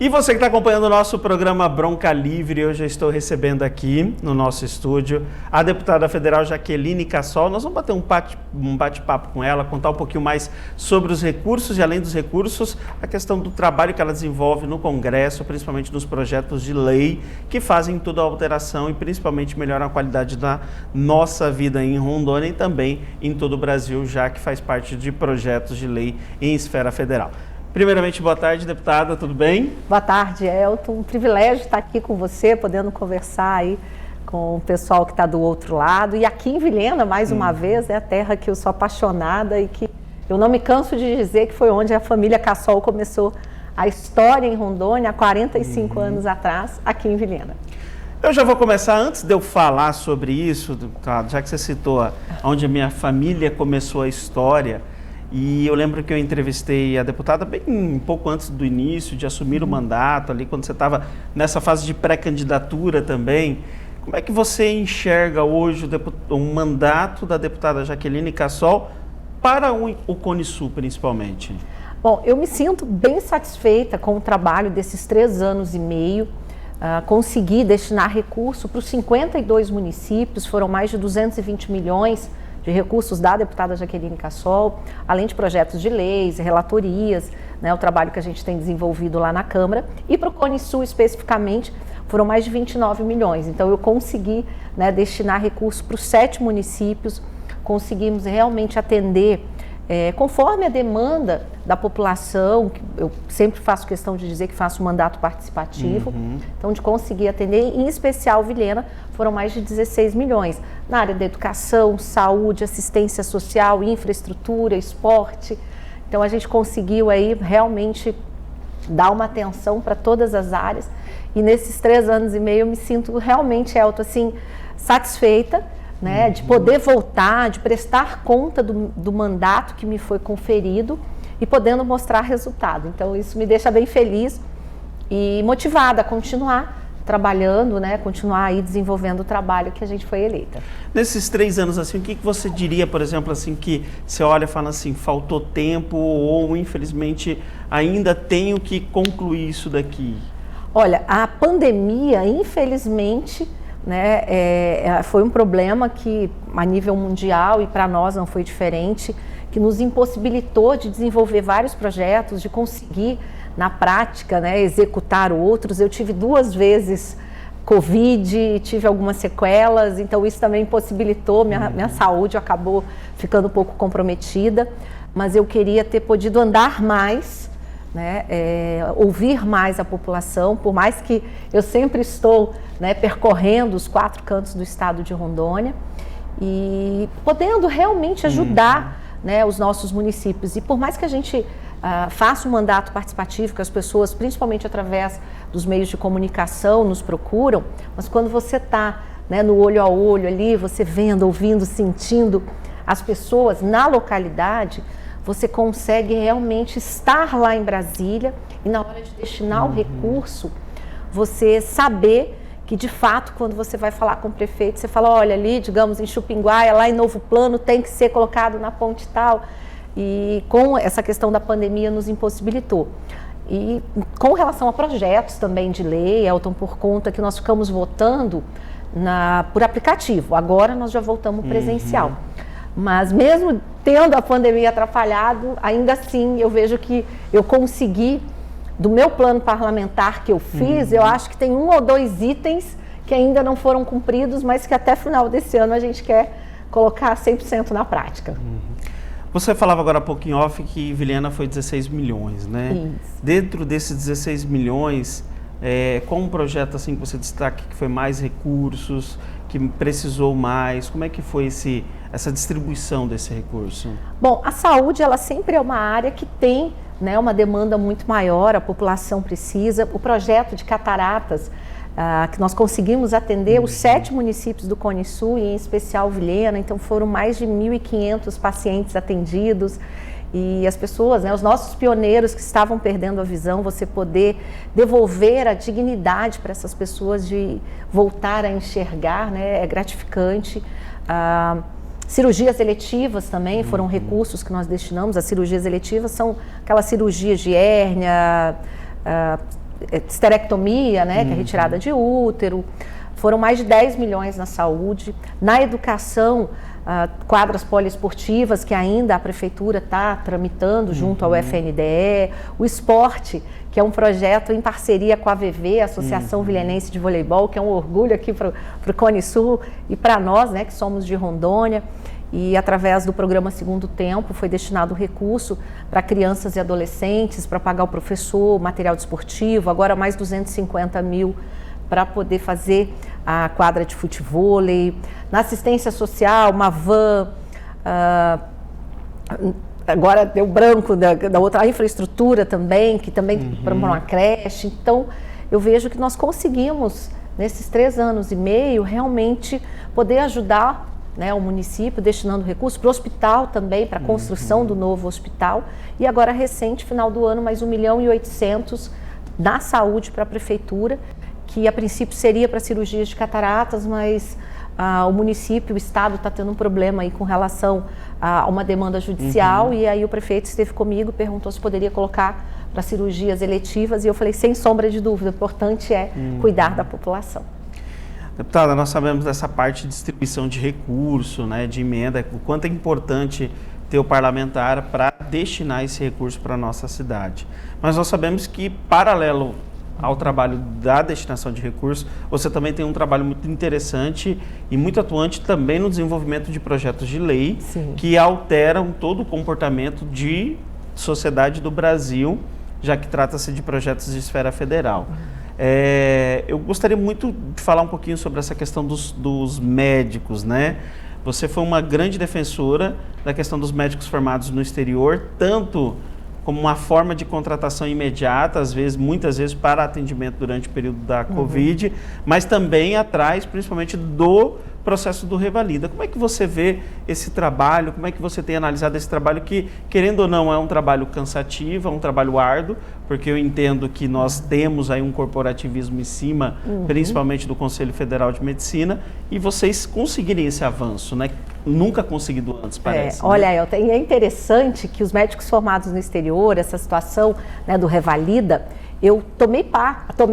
E você que está acompanhando o nosso programa Bronca Livre, eu já estou recebendo aqui no nosso estúdio a deputada federal Jaqueline Cassol. Nós vamos bater um bate-papo com ela, contar um pouquinho mais sobre os recursos e, além dos recursos, a questão do trabalho que ela desenvolve no Congresso, principalmente nos projetos de lei que fazem toda a alteração e principalmente melhoram a qualidade da nossa vida em Rondônia e também em todo o Brasil, já que faz parte de projetos de lei em esfera federal. Primeiramente, boa tarde, deputada, tudo bem? Boa tarde, Elton. Um privilégio estar aqui com você, podendo conversar aí com o pessoal que está do outro lado. E aqui em Vilhena, mais uma vez, é a terra que eu sou apaixonada e que eu não me canso de dizer que foi onde a família Cassol começou a história em Rondônia, há 45 anos atrás, aqui em Vilhena. Eu já vou começar, antes de eu falar sobre isso, deputada, já que você citou onde a minha família começou a história. E eu lembro que eu entrevistei a deputada bem um pouco antes do início de assumir o mandato, ali quando você estava nessa fase de pré-candidatura também. Como é que você enxerga hoje o mandato da deputada Jaqueline Cassol para o Cone Sul, principalmente? Bom, eu me sinto bem satisfeita com o trabalho desses 3 anos e meio. Consegui destinar recurso para os 52 municípios, foram mais de 220 milhões de recursos da deputada Jaqueline Cassol, além de projetos de leis, relatorias, né, o trabalho que a gente tem desenvolvido lá na Câmara. E para o Cone Sul, especificamente, foram mais de 29 milhões. Então, eu consegui, né, destinar recursos para os 7 municípios, conseguimos realmente atender conforme a demanda da população. Eu sempre faço questão de dizer que faço um mandato participativo, então de conseguir atender, em especial Vilhena, foram mais de 16 milhões, na área da educação, saúde, assistência social, infraestrutura, esporte. Então a gente conseguiu aí realmente dar uma atenção para todas as áreas, e nesses 3 anos e meio eu me sinto realmente, Elton, assim, satisfeita, né, de poder voltar, de prestar conta do mandato que me foi conferido e podendo mostrar resultado. Então, isso me deixa bem feliz e motivada a continuar trabalhando, né, continuar aí desenvolvendo o trabalho que a gente foi eleita. Nesses 3 anos, assim, o que você diria, por exemplo, assim, que você olha e fala assim, faltou tempo ou, infelizmente, ainda tenho que concluir isso daqui? Olha, a pandemia, infelizmente, né, foi um problema que a nível mundial e para nós não foi diferente, que nos impossibilitou de desenvolver vários projetos, de conseguir na prática, né, executar outros. Eu tive 2 vezes Covid, tive algumas sequelas, então isso também impossibilitou, minha saúde acabou ficando um pouco comprometida, mas eu queria ter podido andar mais, né, ouvir mais a população, por mais que eu sempre estou, né, percorrendo os 4 cantos do estado de Rondônia e podendo realmente ajudar, né, os nossos municípios. E por mais que a gente faça um mandato participativo, que as pessoas, principalmente através dos meios de comunicação, nos procuram, mas quando você está, né, no olho a olho ali, você vendo, ouvindo, sentindo as pessoas na localidade, você consegue realmente estar lá em Brasília e na hora de destinar o recurso, você saber que de fato, quando você vai falar com o prefeito, você fala, olha, ali, digamos, em Chupinguaia, lá em Novo Plano, tem que ser colocado na ponte tal. E com essa questão da pandemia nos impossibilitou. E com relação a projetos também de lei, Elton, por conta que nós ficamos votando por aplicativo, agora nós já voltamos presencial. Mas mesmo tendo a pandemia atrapalhado, ainda assim eu vejo que eu consegui, do meu plano parlamentar que eu fiz, eu acho que tem 1 ou 2 itens que ainda não foram cumpridos, mas que até final desse ano a gente quer colocar 100% na prática. Você falava agora há pouco em off que Vilhena foi 16 milhões, né? Isso. Dentro desses 16 milhões, qual um projeto assim que você destaca que foi mais recursos, que precisou mais? Como é que foi essa distribuição desse recurso? Bom, a saúde, ela sempre é uma área que tem, né, uma demanda muito maior, a população precisa. O projeto de cataratas, que nós conseguimos atender os 7 municípios do Cone Sul, e em especial Vilhena, então foram mais de 1.500 pacientes atendidos. E as pessoas, né, os nossos pioneiros que estavam perdendo a visão, você poder devolver a dignidade para essas pessoas de voltar a enxergar, né, é gratificante. Cirurgias eletivas também foram recursos que nós destinamos. As cirurgias eletivas são aquelas cirurgias de hérnia, esterectomia, né, que é retirada de útero. Foram mais de 10 milhões na saúde. Na educação, quadras poliesportivas, que ainda a prefeitura está tramitando junto ao FNDE. O esporte, que é um projeto em parceria com a AVV, a Associação Vilhenense de Voleibol, que é um orgulho aqui para o Cone Sul e para nós, né, que somos de Rondônia. E através do programa Segundo Tempo foi destinado recurso para crianças e adolescentes, para pagar o professor, material desportivo, agora mais 250 mil para poder fazer a quadra de futevôlei. Na assistência social, uma van, agora deu branco da outra, a infraestrutura também, que também para uma creche. Então, eu vejo que nós conseguimos, nesses 3 anos e meio, realmente poder ajudar, né, o município, destinando recursos para o hospital também, para a construção do novo hospital. E agora, recente, final do ano, mais 1.800.000 na saúde para a prefeitura, que a princípio seria para cirurgias de cataratas, mas o município, o estado está tendo um problema aí com relação a uma demanda judicial, e aí o prefeito esteve comigo, perguntou se poderia colocar para cirurgias eletivas, e eu falei, sem sombra de dúvida, o importante é cuidar da população. Deputada, nós sabemos dessa parte de distribuição de recurso, né, de emenda, o quanto é importante ter o parlamentar para destinar esse recurso para a nossa cidade. Mas nós sabemos que, paralelo ao trabalho da destinação de recursos, você também tem um trabalho muito interessante e muito atuante também no desenvolvimento de projetos de lei que alteram todo o comportamento de sociedade do Brasil, já que trata-se de projetos de esfera federal. Eu gostaria muito de falar um pouquinho sobre essa questão dos médicos, né? Você foi uma grande defensora da questão dos médicos formados no exterior, tanto como uma forma de contratação imediata, muitas vezes para atendimento durante o período da Covid, mas também atrás, principalmente, do processo do Revalida. Como é que você vê esse trabalho? Como é que você tem analisado esse trabalho que, querendo ou não, é um trabalho cansativo, é um trabalho árduo, porque eu entendo que nós temos aí um corporativismo em cima, principalmente do Conselho Federal de Medicina, e vocês conseguirem esse avanço, né? Nunca conseguido antes, parece. Olha, Elton, e é interessante que os médicos formados no exterior, essa situação, né, do Revalida, eu tomei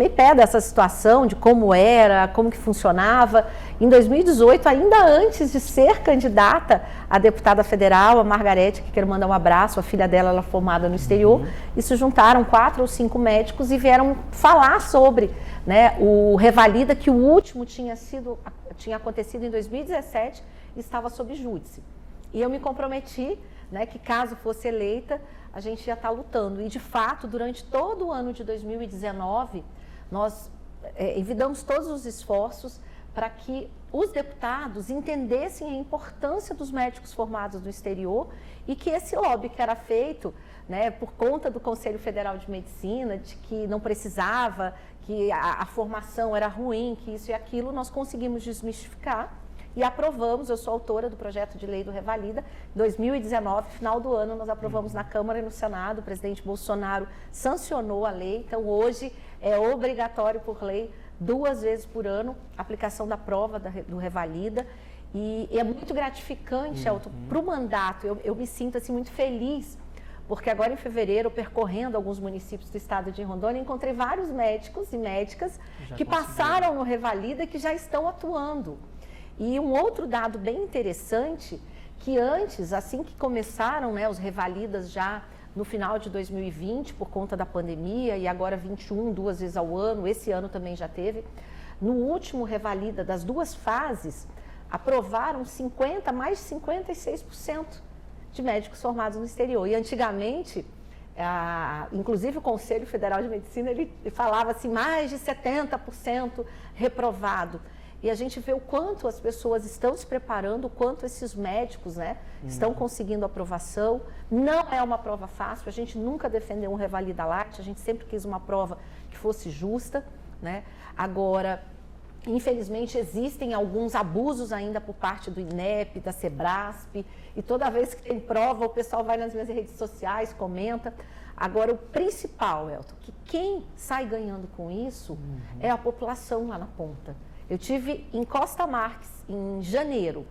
pé dessa situação, de como era, como que funcionava. Em 2018, ainda antes de ser candidata a deputada federal, a Margarete, que quero mandar um abraço, a filha dela, ela é formada no exterior, e se juntaram 4 ou 5 médicos e vieram falar sobre, né, o Revalida, que o último tinha acontecido em 2017 e estava sob júdice. E eu me comprometi, né, que caso fosse eleita, a gente ia estar lutando. E, de fato, durante todo o ano de 2019, nós envidamos todos os esforços para que os deputados entendessem a importância dos médicos formados no exterior e que esse lobby que era feito, né, por conta do Conselho Federal de Medicina, de que não precisava, que a formação era ruim, que isso e aquilo, nós conseguimos desmistificar. E aprovamos, eu sou autora do projeto de lei do Revalida, em 2019, final do ano, nós aprovamos na Câmara e no Senado, o presidente Bolsonaro sancionou a lei, então hoje é obrigatório por lei, 2 vezes por ano, a aplicação da prova do Revalida, e é muito gratificante, Elton, para o mandato, eu me sinto assim muito feliz, porque agora em fevereiro, percorrendo alguns municípios do estado de Rondônia, encontrei vários médicos e médicas que passaram no Revalida e que já estão atuando. E um outro dado bem interessante, que antes, assim que começaram, né, os Revalidas já no final de 2020, por conta da pandemia, e agora 21, 2 vezes ao ano, esse ano também já teve, no último Revalida das 2 fases, aprovaram mais de 56% de médicos formados no exterior. E antigamente, inclusive o Conselho Federal de Medicina, ele falava assim, mais de 70% reprovado. E a gente vê o quanto as pessoas estão se preparando, o quanto esses médicos, né, estão conseguindo aprovação. Não é uma prova fácil, a gente nunca defendeu um Revalida Light, a gente sempre quis uma prova que fosse justa, né? Agora, infelizmente, existem alguns abusos ainda por parte do INEP, da Sebrasp, e toda vez que tem prova, o pessoal vai nas minhas redes sociais, comenta. Agora, o principal, Elton, que quem sai ganhando com isso é a população lá na ponta. Eu tive em Costa Marques, em janeiro,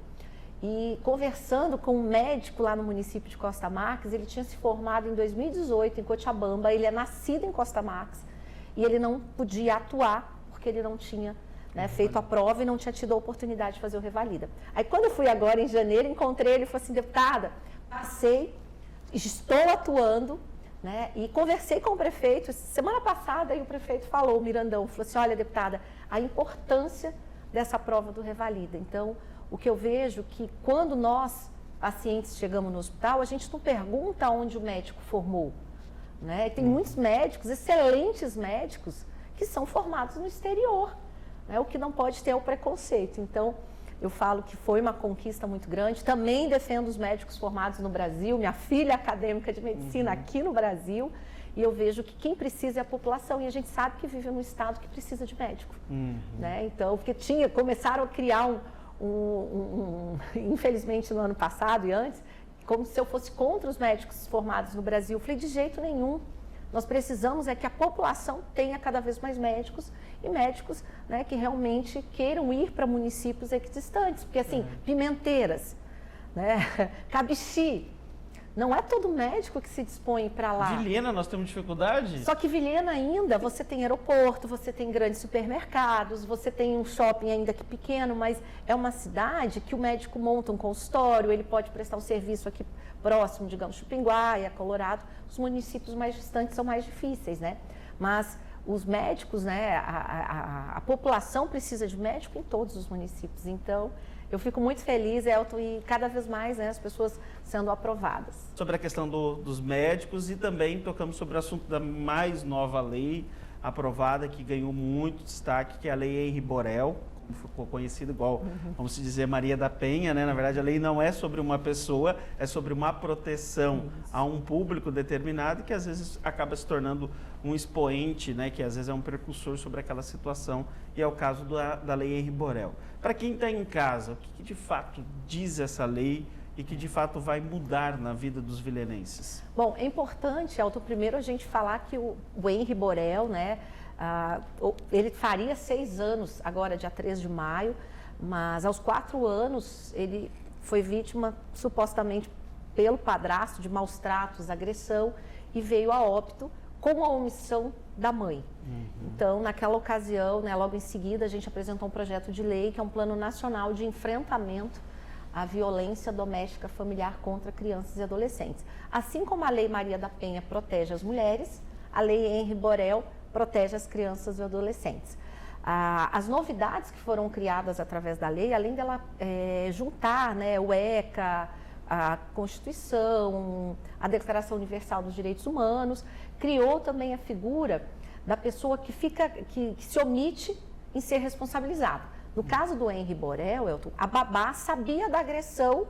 e conversando com um médico lá no município de Costa Marques, ele tinha se formado em 2018 em Cochabamba, ele é nascido em Costa Marques, e ele não podia atuar porque ele não tinha, né, feito a prova e não tinha tido a oportunidade de fazer o revalida. Aí quando eu fui agora em janeiro, encontrei ele e falei assim, deputada, passei, estou atuando, né, e conversei com o prefeito, semana passada, e o prefeito falou, o Mirandão, falou assim, olha, deputada, a importância dessa prova do revalida. Então, o que eu vejo que quando nós, pacientes, chegamos no hospital, a gente não pergunta onde o médico formou, né? Tem muitos médicos, excelentes médicos, que são formados no exterior, né? O que não pode ter é o preconceito. Então, eu falo que foi uma conquista muito grande. Também defendo os médicos formados no Brasil. Minha filha é acadêmica de medicina aqui no Brasil. E eu vejo que quem precisa é a população. E a gente sabe que vive num estado que precisa de médico. Né? Então, porque começaram a criar infelizmente no ano passado e antes, como se eu fosse contra os médicos formados no Brasil. Eu falei, de jeito nenhum. Nós precisamos é que a população tenha cada vez mais médicos e médicos, né, que realmente queiram ir para municípios equidistantes. Porque assim, Pimenteiras, né, Cabixi, não é todo médico que se dispõe para lá. Vilhena, nós temos dificuldade? Só que Vilhena ainda, você tem aeroporto, você tem grandes supermercados, você tem um shopping ainda que pequeno, mas é uma cidade que o médico monta um consultório, ele pode prestar um serviço aqui próximo, digamos, Chupinguaia, Colorado. Os municípios mais distantes são mais difíceis, né? Mas os médicos, né, a população precisa de médico em todos os municípios. Então, eu fico muito feliz, Elton, e cada vez mais, né, as pessoas sendo aprovadas. Sobre a questão dos médicos, e também tocamos sobre o assunto da mais nova lei aprovada, que ganhou muito destaque, que é a Lei Henri Borel, como ficou conhecida igual, vamos dizer, Maria da Penha, né? Na verdade, a lei não é sobre uma pessoa, é sobre uma proteção a um público determinado, que às vezes acaba se tornando um expoente, né? Que às vezes é um precursor sobre aquela situação, e é o caso da Lei Henri Borel. Para quem está em casa, o que de fato diz essa lei e que de fato vai mudar na vida dos vilenenses? Bom, é importante, Elton, primeiro a gente falar que o Henri Borel, né, ele faria 6 anos agora, dia 3 de maio, mas aos 4 anos ele foi vítima supostamente pelo padrasto de maus tratos, agressão, e veio a óbito com a omissão da mãe. Então, naquela ocasião, né, logo em seguida, a gente apresentou um projeto de lei, que é um plano nacional de enfrentamento à violência doméstica familiar contra crianças e adolescentes. Assim como a Lei Maria da Penha protege as mulheres, a Lei Henri Borel protege as crianças e adolescentes. As novidades que foram criadas através da lei, além dela juntar, né, o ECA, a Constituição, a Declaração Universal dos Direitos Humanos, criou também a figura da pessoa que se omite em ser responsabilizada. No caso do Henri Borel, Elton, a babá sabia da agressão,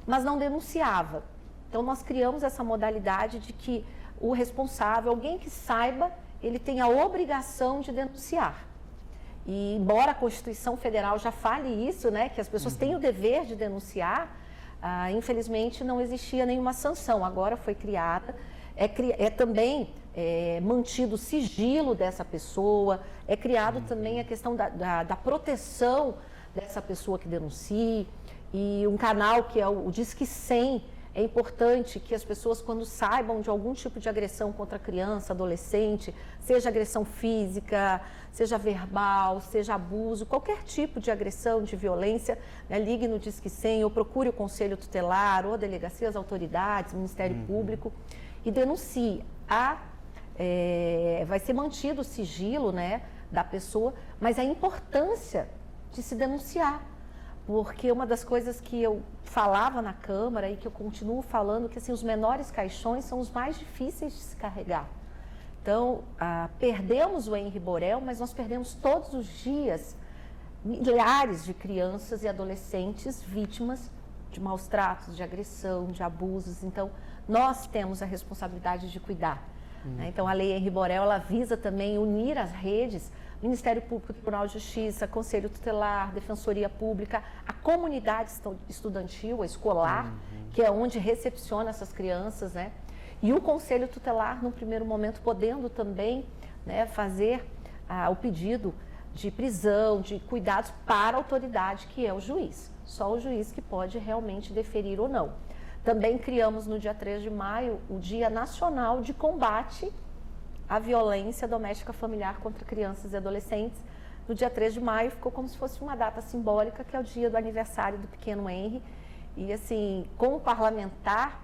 mas não denunciava. Então nós criamos essa modalidade de que o responsável, alguém que saiba, ele tem a obrigação de denunciar. E embora a Constituição Federal já fale isso, né, que as pessoas têm o dever de denunciar, infelizmente não existia nenhuma sanção. Agora foi criada, também mantido o sigilo dessa pessoa, é criado também a questão da proteção dessa pessoa que denuncie, e um canal que é o Disque 100. É importante que as pessoas, quando saibam de algum tipo de agressão contra criança, adolescente, seja agressão física, seja verbal, seja abuso, qualquer tipo de agressão, de violência, né, ligue no Disque 100 ou procure o Conselho Tutelar ou a delegacia, as autoridades, o Ministério Público, e denuncie. Vai ser mantido o sigilo, né, da pessoa, mas a importância de se denunciar. Porque uma das coisas que eu falava na Câmara e que eu continuo falando, que assim, os menores caixões são os mais difíceis de se carregar. Então, perdemos o Henri Borel, mas nós perdemos todos os dias milhares de crianças e adolescentes vítimas de maus tratos, de agressão, de abusos. Então, nós temos a responsabilidade de cuidar. Então, a Lei Henri Borel, ela visa também unir as redes, Ministério Público, Tribunal de Justiça, Conselho Tutelar, Defensoria Pública, a comunidade estudantil, a escolar, que é onde recepciona essas crianças, né? E o Conselho Tutelar, no primeiro momento, podendo também, né, fazer o pedido de prisão, de cuidados para a autoridade, que é o juiz. Só o juiz que pode realmente deferir ou não. Também criamos no dia 3 de maio o Dia Nacional de Combate à violência doméstica familiar contra crianças e adolescentes. No dia 3 de maio ficou como se fosse uma data simbólica, que é o dia do aniversário do pequeno Henry. E assim, como parlamentar,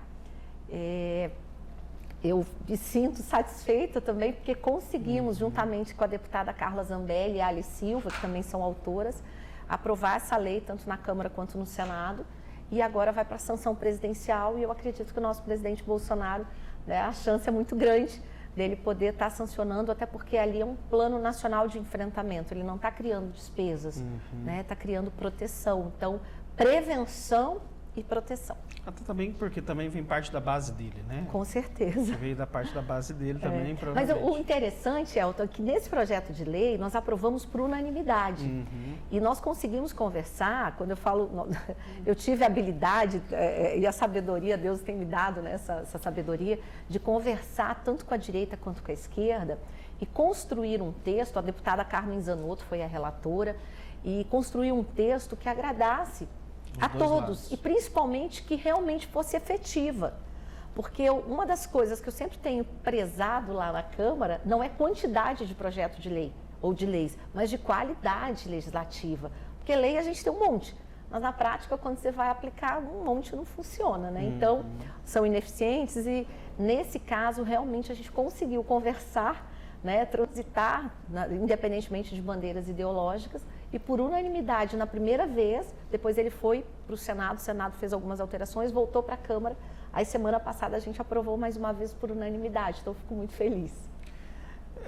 eu me sinto satisfeita também, porque conseguimos, juntamente com a deputada Carla Zambelli e a Alice Silva, que também são autoras, aprovar essa lei tanto na Câmara quanto no Senado. E agora vai para a sanção presidencial, e eu acredito que o nosso presidente Bolsonaro, né, a chance é muito grande dele poder estar sancionando, até porque ali é um plano nacional de enfrentamento, ele não está criando despesas, né, está criando proteção. Então, prevenção e proteção. Até também porque também vem parte da base dele, né? Com certeza. Veio da parte da base dele também, Mas provavelmente. o interessante, Elton, é que nesse projeto de lei nós aprovamos por unanimidade. E nós conseguimos conversar, quando eu falo, eu tive a habilidade e a sabedoria, Deus tem me dado, né, essa sabedoria, de conversar tanto com a direita quanto com a esquerda e construir um texto. A deputada Carmen Zanotto foi a relatora, e construir um texto que agradasse a todos, e principalmente que realmente fosse efetiva. Porque uma das coisas que eu sempre tenho prezado lá na Câmara não é quantidade de projeto de lei ou de leis, mas de qualidade legislativa. Porque lei a gente tem um monte, mas na prática, quando você vai aplicar, um monte não funciona, né? Então, são ineficientes, e nesse caso, realmente a gente conseguiu conversar, né, transitar, independentemente de bandeiras ideológicas, e por unanimidade, na primeira vez, depois ele foi para o Senado fez algumas alterações, voltou para a Câmara, aí semana passada a gente aprovou mais uma vez por unanimidade, então eu fico muito feliz.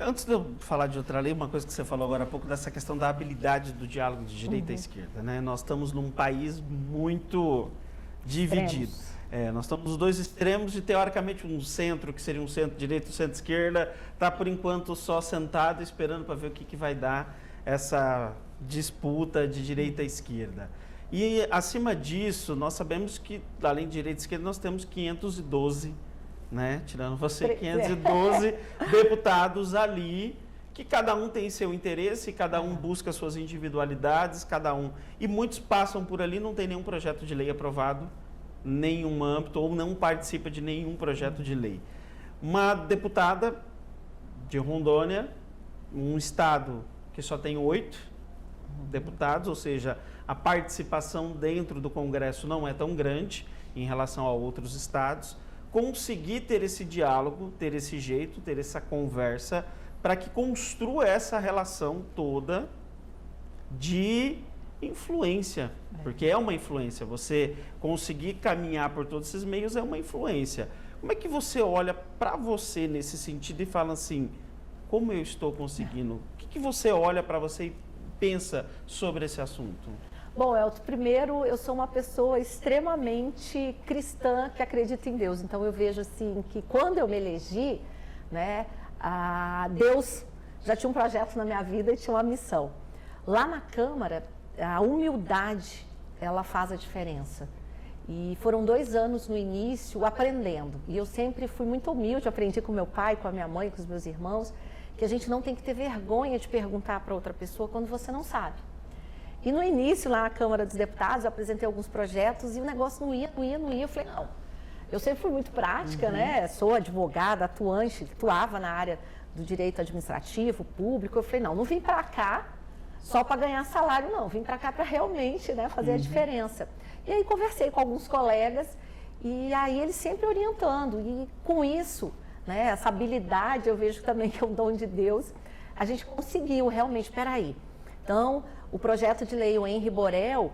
Antes de eu falar de outra lei, uma coisa que você falou agora há pouco, dessa questão da habilidade do diálogo de direita e esquerda, né? Nós estamos num país muito dividido. Nós estamos nos dois extremos, e teoricamente um centro, que seria um centro-direita e um centro-esquerda, está por enquanto só sentado esperando para ver o que vai dar essa disputa de direita e esquerda. E acima disso, nós sabemos que além de direita e esquerda nós temos 512, né, tirando você, 512 deputados ali, que cada um tem seu interesse, cada um busca suas individualidades, e muitos passam por ali, não tem nenhum projeto de lei aprovado, nenhum âmbito, ou não participa de nenhum projeto de lei. Uma deputada de Rondônia, um estado que só tem 8 deputados, ou seja, a participação dentro do Congresso não é tão grande em relação a outros estados, conseguir ter esse diálogo, ter esse jeito, ter essa conversa, para que construa essa relação toda de influência, porque é uma influência, você conseguir caminhar por todos esses meios é uma influência. Como é que você olha para você nesse sentido e fala assim, como eu estou conseguindo? O que você olha para você e pensa sobre esse assunto? Bom, Elton, primeiro, eu sou uma pessoa extremamente cristã que acredita em Deus. Então eu vejo assim que quando eu me elegi, né, Deus já tinha um projeto na minha vida e tinha uma missão. Lá na Câmara, a humildade, ela faz a diferença. E foram 2 anos no início aprendendo. E eu sempre fui muito humilde, aprendi com meu pai, com a minha mãe, com os meus irmãos, que a gente não tem que ter vergonha de perguntar para outra pessoa quando você não sabe. E no início, lá na Câmara dos Deputados, eu apresentei alguns projetos e o negócio não ia. Eu falei, não. Eu sempre fui muito prática, né? Sou advogada, atuava na área do direito administrativo, público. Eu falei, não vim para cá só para ganhar salário, não. Vim para cá para realmente, né, fazer a diferença. E aí conversei com alguns colegas e aí eles sempre orientando. E com isso, né, essa habilidade, eu vejo também que é um dom de Deus, a gente conseguiu realmente, peraí. Então, o projeto de lei, o Henry Borel,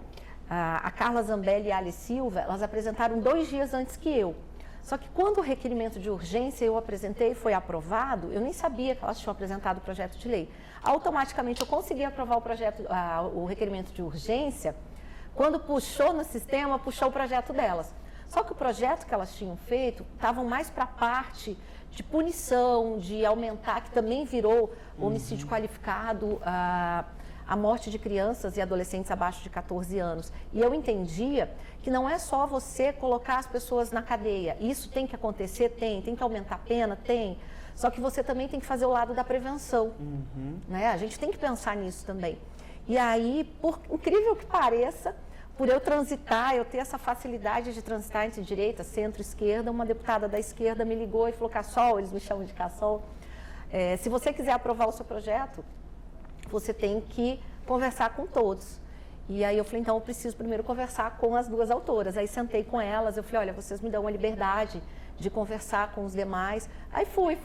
a Carla Zambelli e a Alice Silva, elas apresentaram 2 dias antes que eu. Só que quando o requerimento de urgência eu apresentei e foi aprovado, eu nem sabia que elas tinham apresentado o projeto de lei. Automaticamente eu consegui aprovar o requerimento de urgência, quando puxou no sistema, puxou o projeto delas. Só que o projeto que elas tinham feito estavam mais para a parte de punição, de aumentar, que também virou homicídio qualificado, a morte de crianças e adolescentes abaixo de 14 anos. E eu entendia que não é só você colocar as pessoas na cadeia. Isso tem que acontecer? Tem que aumentar a pena? Tem. Só que você também tem que fazer o lado da prevenção. Né? A gente tem que pensar nisso também. E aí, por incrível que pareça, por eu transitar, eu ter essa facilidade de transitar entre direita, centro, esquerda, uma deputada da esquerda me ligou e falou, Cassol, eles me chamam de Cassol, se você quiser aprovar o seu projeto, você tem que conversar com todos. E aí eu falei, então eu preciso primeiro conversar com as duas autoras. Aí sentei com elas, eu falei, olha, vocês me dão a liberdade de conversar com os demais. Aí fui,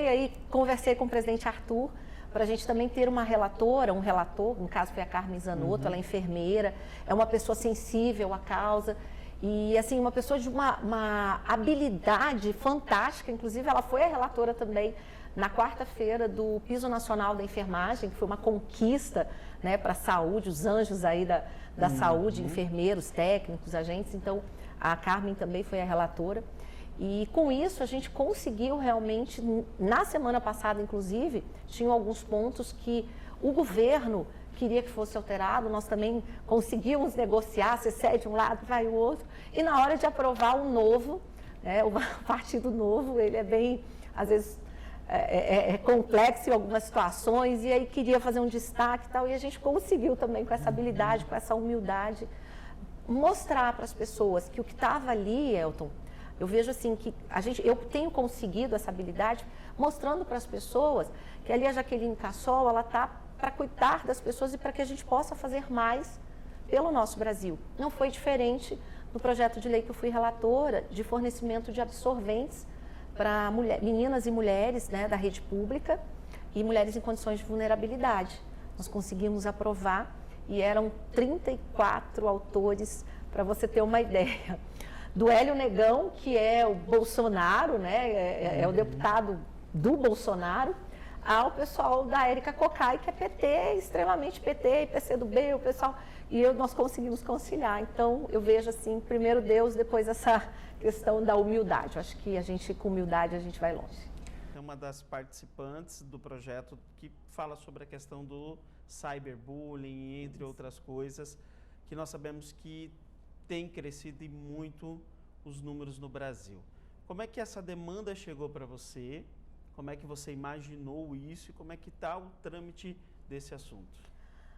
aí conversei com o presidente Arthur, para a gente também ter uma relatora, um relator, no caso foi a Carmen Zanotto, ela é enfermeira, é uma pessoa sensível à causa. E assim, uma pessoa de uma habilidade fantástica, inclusive ela foi a relatora também na quarta-feira do Piso Nacional da Enfermagem, que foi uma conquista, né, para a saúde, os anjos aí da saúde, enfermeiros, técnicos, agentes. Então, a Carmen também foi a relatora. E com isso a gente conseguiu realmente, na semana passada inclusive, tinham alguns pontos que o governo queria que fosse alterado, nós também conseguimos negociar, você cede um lado, vai o outro, e na hora de aprovar o novo, né, o Partido Novo, ele é bem, às vezes, é complexo em algumas situações, e aí queria fazer um destaque e tal, e a gente conseguiu também com essa habilidade, com essa humildade, mostrar para as pessoas que o que estava ali, Elton, eu vejo assim que eu tenho conseguido essa habilidade mostrando para as pessoas que ali a Jaqueline Cassol, ela está para cuidar das pessoas e para que a gente possa fazer mais pelo nosso Brasil. Não foi diferente no projeto de lei que eu fui relatora de fornecimento de absorventes para meninas e mulheres, né, da rede pública e mulheres em condições de vulnerabilidade. Nós conseguimos aprovar e eram 34 autores, para você ter uma ideia. Do Hélio Negão, que é o Bolsonaro, né, é o deputado do Bolsonaro, ao pessoal da Érica Cocai, que é PT, extremamente PT, e PCdoB, o pessoal, nós conseguimos conciliar. Então, eu vejo assim, primeiro Deus, depois essa questão da humildade. Eu acho que com humildade a gente vai longe. É uma das participantes do projeto que fala sobre a questão do cyberbullying, entre outras coisas, que nós sabemos que tem crescido e muito os números no Brasil. Como é que essa demanda chegou para você? Como é que você imaginou isso e como é que está o trâmite desse assunto?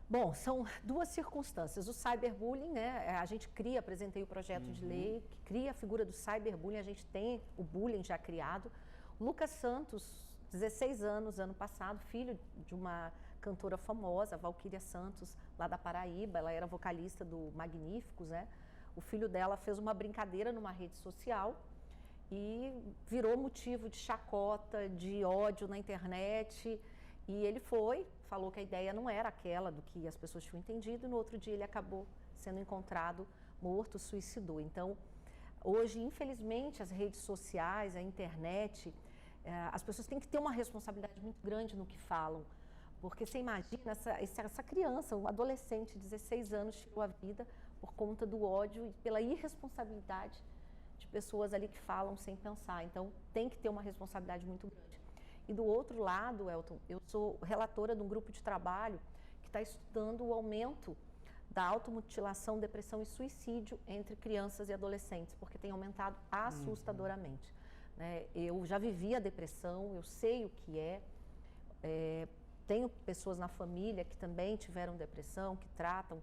Bom, são duas circunstâncias. O cyberbullying, né? A gente apresentei o projeto de lei que cria a figura do cyberbullying, a gente tem o bullying já criado. O Lucas Santos, 16 anos, ano passado, filho de uma cantora famosa, Valquíria Santos, lá da Paraíba, ela era vocalista do Magníficos, né? O filho dela fez uma brincadeira numa rede social e virou motivo de chacota, de ódio na internet. E ele falou que a ideia não era aquela do que as pessoas tinham entendido, e no outro dia ele acabou sendo encontrado morto, suicidou. Então, hoje, infelizmente, as redes sociais, a internet, as pessoas têm que ter uma responsabilidade muito grande no que falam. Porque você imagina, essa criança, um adolescente de 16 anos, tirou a vida por conta do ódio e pela irresponsabilidade de pessoas ali que falam sem pensar. Então, tem que ter uma responsabilidade muito grande. E do outro lado, Elton, eu sou relatora de um grupo de trabalho que está estudando o aumento da automutilação, depressão e suicídio entre crianças e adolescentes, porque tem aumentado assustadoramente. Né? Eu já vivi a depressão, eu sei o que é. Tenho pessoas na família que também tiveram depressão, que tratam.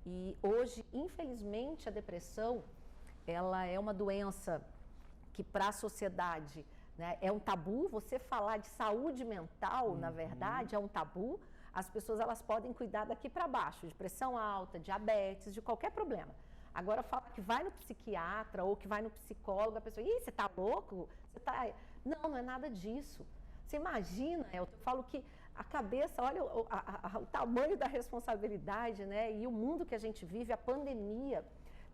E hoje, infelizmente, a depressão, ela é uma doença que para a sociedade, né, é um tabu. Você falar de saúde mental, na verdade, é um tabu. As pessoas, elas podem cuidar daqui para baixo, de pressão alta, diabetes, de qualquer problema. Agora, fala que vai no psiquiatra ou que vai no psicólogo, a pessoa, ih, você tá louco? Você tá... Não, não é nada disso. Você imagina, eu falo que a cabeça, olha o tamanho da responsabilidade, né? E o mundo que a gente vive, a pandemia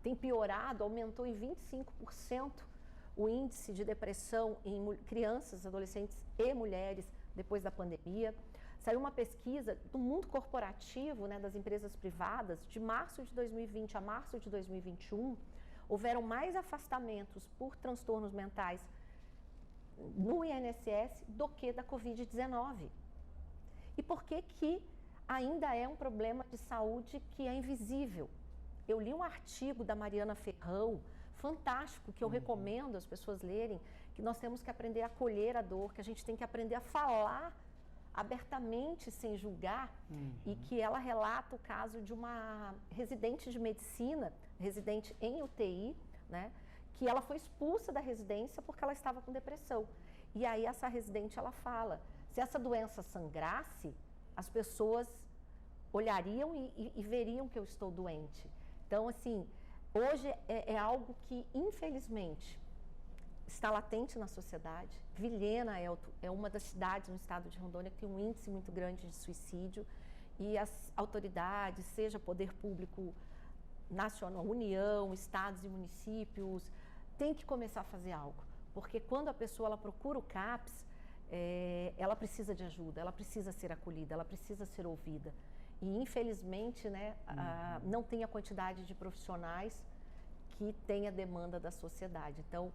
tem piorado, aumentou em 25% o índice de depressão em crianças, adolescentes e mulheres depois da pandemia. Saiu uma pesquisa do mundo corporativo, né, das empresas privadas, de março de 2020 a março de 2021, houveram mais afastamentos por transtornos mentais no INSS do que da Covid-19. E por que ainda é um problema de saúde que é invisível? Eu li um artigo da Mariana Ferrão, fantástico, que eu recomendo as pessoas lerem, que nós temos que aprender a acolher a dor, que a gente tem que aprender a falar abertamente, sem julgar, e que ela relata o caso de uma residente de medicina, residente em UTI, né, que ela foi expulsa da residência porque ela estava com depressão. E aí essa residente, ela fala, Se essa doença sangrasse, as pessoas olhariam e veriam que eu estou doente. Então, assim, hoje é algo que, infelizmente, está latente na sociedade. Vilhena é uma das cidades no estado de Rondônia que tem um índice muito grande de suicídio, e as autoridades, seja poder público nacional, União, estados e municípios, tem que começar a fazer algo. Porque quando a pessoa ela procura o CAPS, ela precisa de ajuda, ela precisa ser acolhida, ela precisa ser ouvida. E, infelizmente, né, não tem a quantidade de profissionais que tem a demanda da sociedade. Então,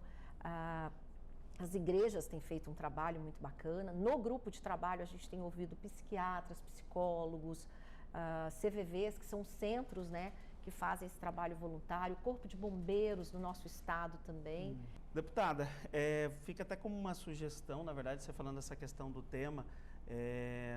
as igrejas têm feito um trabalho muito bacana. No grupo de trabalho, a gente tem ouvido psiquiatras, psicólogos, CVVs, que são centros, né, que fazem esse trabalho voluntário, o Corpo de Bombeiros do nosso estado também. Deputada, fica até como uma sugestão, na verdade, você falando essa questão do tema,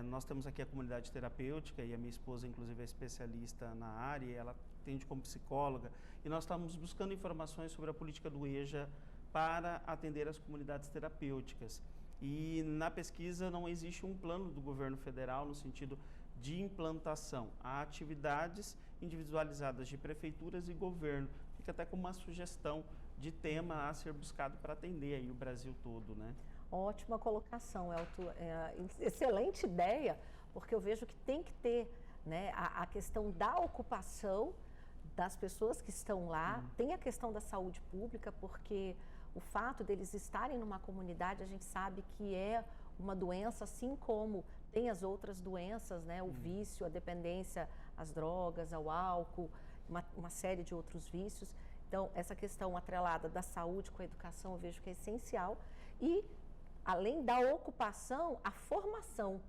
nós temos aqui a comunidade terapêutica e a minha esposa, inclusive, é especialista na área, e ela atende como psicóloga, e nós estamos buscando informações sobre a política do EJA para atender as comunidades terapêuticas. E na pesquisa não existe um plano do governo federal no sentido de implantação. Há atividades individualizadas de prefeituras e governo. Fica até como uma sugestão de tema a ser buscado para atender aí o Brasil todo, né? Ótima colocação, Elton. Excelente ideia, porque eu vejo que tem que ter, né, a questão da ocupação das pessoas que estão lá, tem a questão da saúde pública, porque o fato deles estarem numa comunidade, a gente sabe que é uma doença, assim como tem as outras doenças, né? O vício, a dependência às drogas, ao álcool, uma série de outros vícios. Então, essa questão atrelada da saúde com a educação, eu vejo que é essencial. E, além da ocupação, a formação.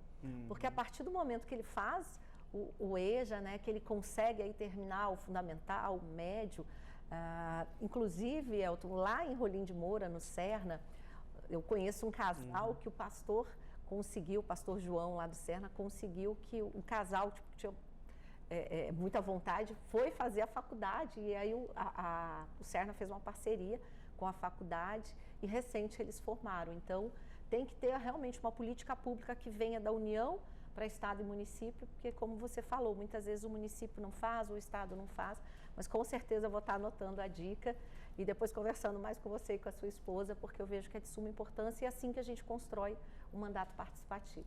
Porque a partir do momento que ele faz o EJA, né, que ele consegue aí terminar o fundamental, o médio, inclusive, Elton, lá em Rolim de Moura, no Serna, eu conheço um casal que o pastor conseguiu, o pastor João lá do Serna, conseguiu que o casal tinha muita vontade, foi fazer a faculdade, e aí o Serna fez uma parceria com a faculdade e recente eles formaram. Então, tem que ter realmente uma política pública que venha da União para Estado e município, porque, como você falou, muitas vezes o município não faz, o Estado não faz, mas com certeza eu vou estar anotando a dica e depois conversando mais com você e com a sua esposa, porque eu vejo que é de suma importância e é assim que a gente constrói um mandato participativo.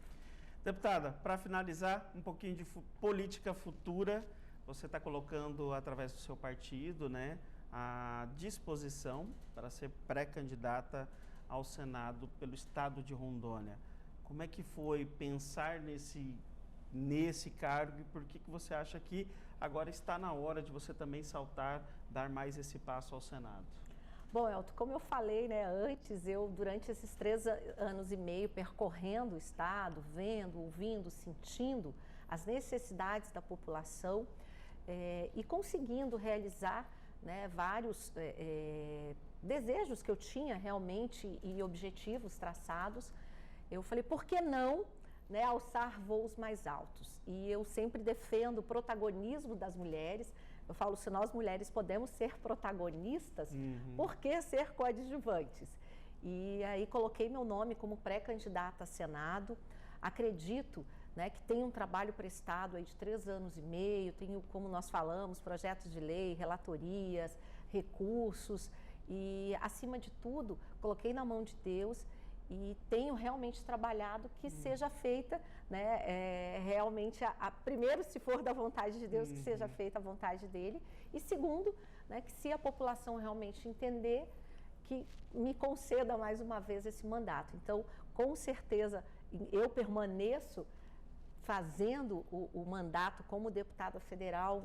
Deputada, para finalizar, um pouquinho de política futura, você está colocando, através do seu partido, né, a disposição para ser pré-candidata ao Senado pelo Estado de Rondônia. Como é que foi pensar nesse cargo e por que você acha que agora está na hora de você também dar mais esse passo ao Senado? Bom, Elton, como eu falei, né, antes, eu durante esses 3 anos e meio percorrendo o estado, vendo, ouvindo, sentindo as necessidades da população e conseguindo realizar, né, vários desejos que eu tinha realmente e objetivos traçados, eu falei, por que não, né, alçar voos mais altos? E eu sempre defendo o protagonismo das mulheres. Eu falo, se nós mulheres podemos ser protagonistas, por que ser coadjuvantes? E aí coloquei meu nome como pré-candidata a Senado. Acredito, né, que tem um trabalho prestado aí de 3 anos e meio, tenho, como nós falamos, projetos de lei, relatorias, recursos e, acima de tudo, coloquei na mão de Deus e tenho realmente trabalhado que seja feita, né, realmente, primeiro, se for da vontade de Deus, que seja feita a vontade dele, e segundo, né, que se a população realmente entender, que me conceda mais uma vez esse mandato. Então, com certeza, eu permaneço fazendo o mandato como deputada federal,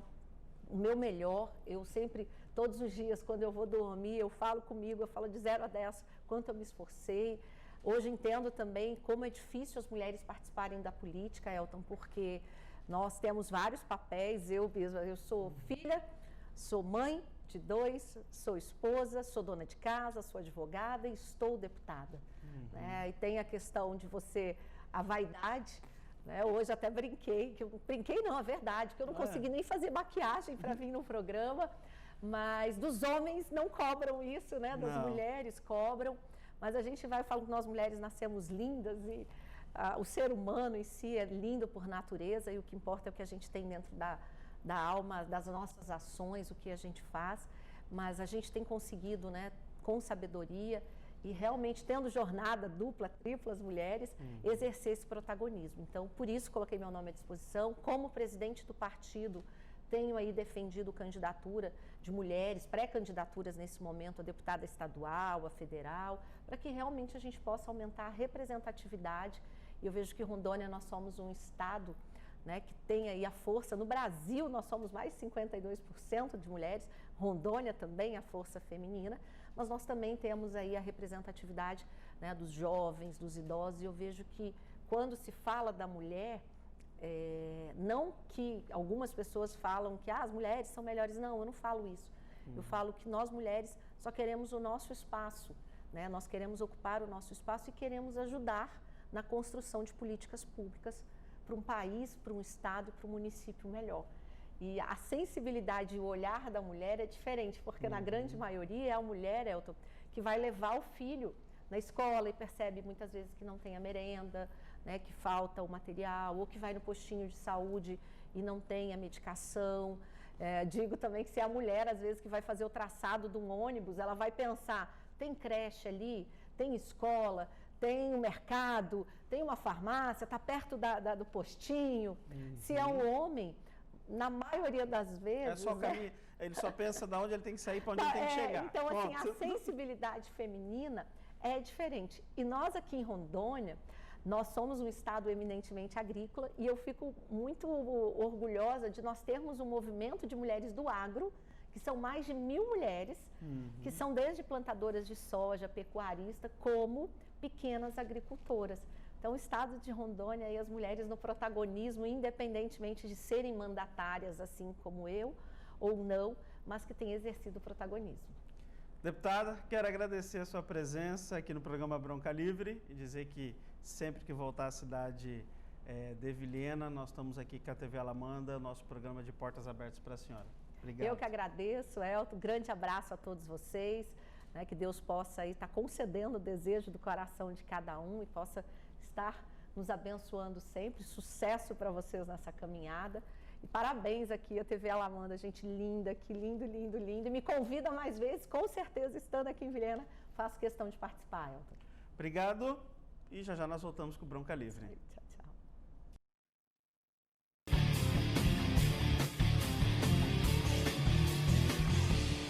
o meu melhor. Eu sempre, todos os dias, quando eu vou dormir, eu falo comigo, eu falo de 0 a 10, quanto eu me esforcei. Hoje entendo também como é difícil as mulheres participarem da política, Elton, porque nós temos vários papéis. Eu sou filha, sou mãe de 2, sou esposa, sou dona de casa, sou advogada e estou deputada. Né? E tem a questão de a vaidade, né? Hoje até brinquei, é verdade, que eu não consegui nem fazer maquiagem para vir no programa, mas dos homens não cobram isso, né? Das mulheres cobram, mas a gente vai falando que nós mulheres nascemos lindas e o ser humano em si é lindo por natureza e o que importa é o que a gente tem dentro da alma, das nossas ações, o que a gente faz, mas a gente tem conseguido, né, com sabedoria e realmente tendo jornada dupla, tripla, as mulheres, exercer esse protagonismo. Então, por isso coloquei meu nome à disposição. Como presidente do partido, tenho aí defendido candidatura de mulheres, pré-candidaturas nesse momento, a deputada estadual, a federal, para que realmente a gente possa aumentar a representatividade. E eu vejo que Rondônia, nós somos um estado, né, que tem aí a força. No Brasil, nós somos mais de 52% de mulheres, Rondônia também a força feminina, mas nós também temos aí a representatividade, né, dos jovens, dos idosos, e eu vejo que quando se fala da mulher, não que algumas pessoas falam que as mulheres são melhores, não, eu não falo isso. Eu falo que nós mulheres só queremos o nosso espaço, né? Nós queremos ocupar o nosso espaço e queremos ajudar na construção de políticas públicas para um país, para um estado e para um município melhor. E a sensibilidade e o olhar da mulher é diferente, porque na grande maioria é a mulher, Elton, que vai levar o filho na escola e percebe muitas vezes que não tem a merenda, né, que falta o material, ou que vai no postinho de saúde e não tem a medicação. Digo também que se é a mulher, às vezes, que vai fazer o traçado de um ônibus, ela vai pensar, tem creche ali, tem escola, tem um mercado, tem uma farmácia, está perto do postinho. Se é um homem, na maioria das vezes... Ele só pensa de onde ele tem que sair, para onde ele tem que chegar. Então, assim, a sensibilidade feminina é diferente. E nós aqui em Rondônia, nós somos um estado eminentemente agrícola e eu fico muito orgulhosa de nós termos um movimento de mulheres do agro, que são mais de 1000 mulheres, que são desde plantadoras de soja, pecuarista, como pequenas agricultoras. Então, o estado de Rondônia e as mulheres no protagonismo, independentemente de serem mandatárias, assim como eu, ou não, mas que têm exercido o protagonismo. Deputada, quero agradecer a sua presença aqui no programa Bronca Livre e dizer que sempre que voltar à cidade de Vilhena, nós estamos aqui com a TV Alamanda, nosso programa de portas abertas para a senhora. Obrigado. Eu que agradeço, Elton. Grande abraço a todos vocês. Né, que Deus possa estar concedendo o desejo do coração de cada um e possa estar nos abençoando sempre. Sucesso para vocês nessa caminhada. E parabéns aqui à TV Alamanda, gente linda, que lindo, lindo, lindo. E me convida mais vezes, com certeza, estando aqui em Vilhena, faço questão de participar, Elton. Obrigado e já já nós voltamos com o Bronca Livre. Tchau.